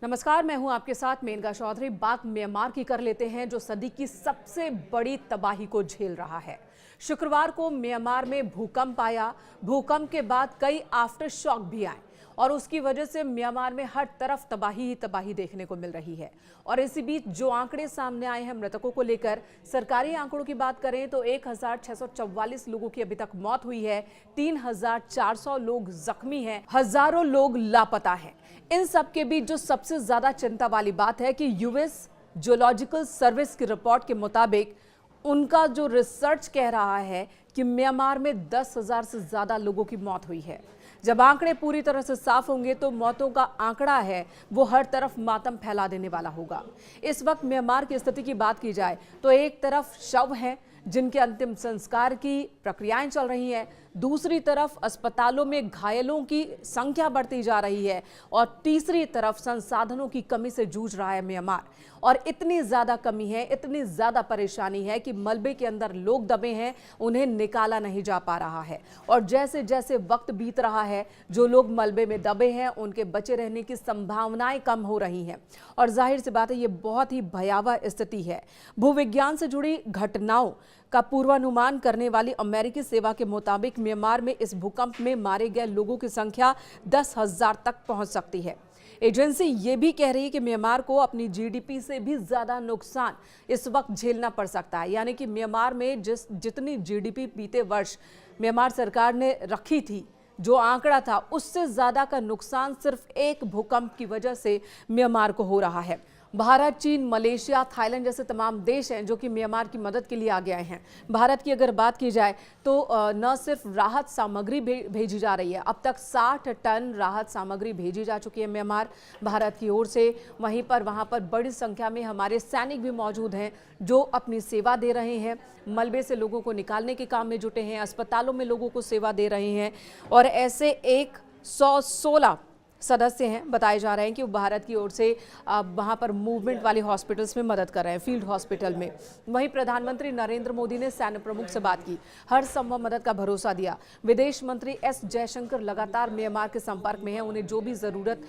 नमस्कार, मैं हूं आपके साथ मेनका चौधरी। बात म्यांमार की कर लेते हैं, जो सदी की सबसे बड़ी तबाही को झेल रहा है। शुक्रवार को म्यांमार में भूकंप आया। भूकंप के बाद कई आफ्टर शॉक भी आए और उसकी वजह से म्यांमार में हर तरफ तबाही ही तबाही देखने को मिल रही है। और इसी बीच जो आंकड़े सामने आए हैं मृतकों को लेकर, सरकारी आंकड़ों की बात करें तो 1644 लोगों की अभी तक मौत हुई है, 3400 लोग जख्मी हैं, हजारों लोग लापता हैं। इन सब के बीच जो सबसे ज्यादा चिंता वाली बात है कि यूएस जियोलॉजिकल सर्विस की रिपोर्ट के मुताबिक उनका जो रिसर्च कह रहा है कि म्यांमार में 10,000 से ज्यादा लोगों की मौत हुई है। जब आंकड़े पूरी तरह से साफ होंगे तो मौतों का आंकड़ा है वो हर तरफ मातम फैला देने वाला होगा। इस वक्त म्यांमार की स्थिति की बात की जाए तो एक तरफ शव हैं जिनके अंतिम संस्कार की प्रक्रियाएं चल रही हैं, दूसरी तरफ अस्पतालों में घायलों की संख्या बढ़ती जा रही है और तीसरी तरफ संसाधनों की कमी से जूझ रहा है म्यांमार। और इतनी ज्यादा कमी है, इतनी ज्यादा परेशानी है कि मलबे के अंदर लोग दबे हैं, उन्हें निकाला नहीं जा पा रहा है। और जैसे जैसे वक्त बीत रहा है, जो लोग मलबे में दबे हैं उनके बचे रहने की संभावनाएं कम हो रही हैं। और जाहिर सी बात है, ये बहुत ही भयावह स्थिति है। भूविज्ञान से जुड़ी घटनाओं का पूर्वानुमान करने वाली अमेरिकी सेवा के मुताबिक म्यांमार में इस भूकंप में मारे गए लोगों की संख्या 10,000 तक पहुंच सकती है। एजेंसी ये भी कह रही है कि म्यांमार को अपनी जीडीपी से भी ज्यादा नुकसान इस वक्त झेलना पड़ सकता है। यानी कि म्यांमार में जितनी जीडीपी बीते वर्ष म्यांमार सरकार ने रखी थी, जो आंकड़ा था, उससे ज्यादा का नुकसान सिर्फ एक भूकंप की वजह से म्यांमार को हो रहा है। भारत, चीन, मलेशिया, थाईलैंड जैसे तमाम देश हैं जो कि म्यांमार की मदद के लिए आगे आए हैं। भारत की अगर बात की जाए तो न सिर्फ राहत सामग्री भेजी जा रही है, अब तक 60 टन राहत सामग्री भेजी जा चुकी है म्यांमार भारत की ओर से। वहां पर बड़ी संख्या में हमारे सैनिक भी मौजूद हैं जो अपनी सेवा दे रहे हैं, मलबे से लोगों को निकालने के काम में जुटे हैं, अस्पतालों में लोगों को सेवा दे रहे हैं। और ऐसे 116 सदस्य हैं, बताए जा रहे हैं कि वो भारत की ओर से वहां पर मूवमेंट वाले हॉस्पिटल्स में मदद कर रहे हैं, फील्ड हॉस्पिटल में। वहीं प्रधानमंत्री नरेंद्र मोदी ने सैन्य प्रमुख से बात की, हर संभव मदद का भरोसा दिया। विदेश मंत्री एस जयशंकर लगातार म्यांमार के संपर्क में हैं, उन्हें जो भी जरूरत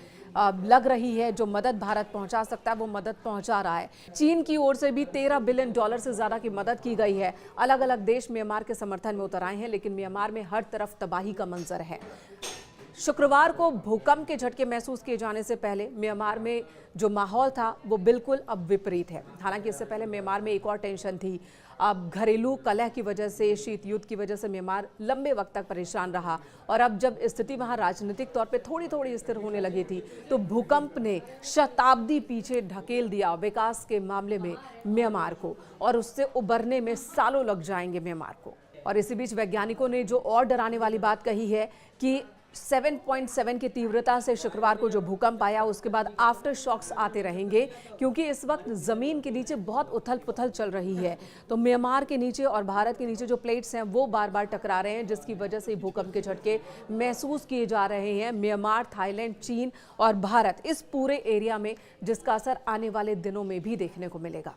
लग रही है, जो मदद भारत पहुंचा सकता है, वो मदद पहुंचा रहा है। चीन की ओर से भी $13 बिलियन से ज्यादा की मदद की गई है। अलग अलग देश म्यांमार के समर्थन में उतर आए हैं, लेकिन म्यांमार में हर तरफ तबाही का मंजर है। शुक्रवार को भूकंप के झटके महसूस किए जाने से पहले म्यांमार में जो माहौल था वो बिल्कुल अब विपरीत है। हालांकि इससे पहले म्यांमार में एक और टेंशन थी। अब घरेलू कलह की वजह से, शीत युद्ध की वजह से म्यांमार लंबे वक्त तक परेशान रहा। और अब जब स्थिति वहां राजनीतिक तौर पे थोड़ी थोड़ी स्थिर होने लगी थी तो भूकंप ने शताब्दी पीछे ढकेल दिया विकास के मामले में म्यांमार को, और उससे उबरने में सालों लग जाएंगे म्यांमार को। और इसी बीच वैज्ञानिकों ने जो और डराने वाली बात कही है कि 7.7 की तीव्रता से शुक्रवार को जो भूकंप आया उसके बाद आफ्टर शॉक्स आते रहेंगे, क्योंकि इस वक्त जमीन के नीचे बहुत उथल पुथल चल रही है। तो म्यांमार के नीचे और भारत के नीचे जो प्लेट्स हैं वो बार बार टकरा रहे हैं, जिसकी वजह से भूकंप के झटके महसूस किए जा रहे हैं म्यांमार, थाईलैंड, चीन और भारत, इस पूरे एरिया में, जिसका असर आने वाले दिनों में भी देखने को मिलेगा।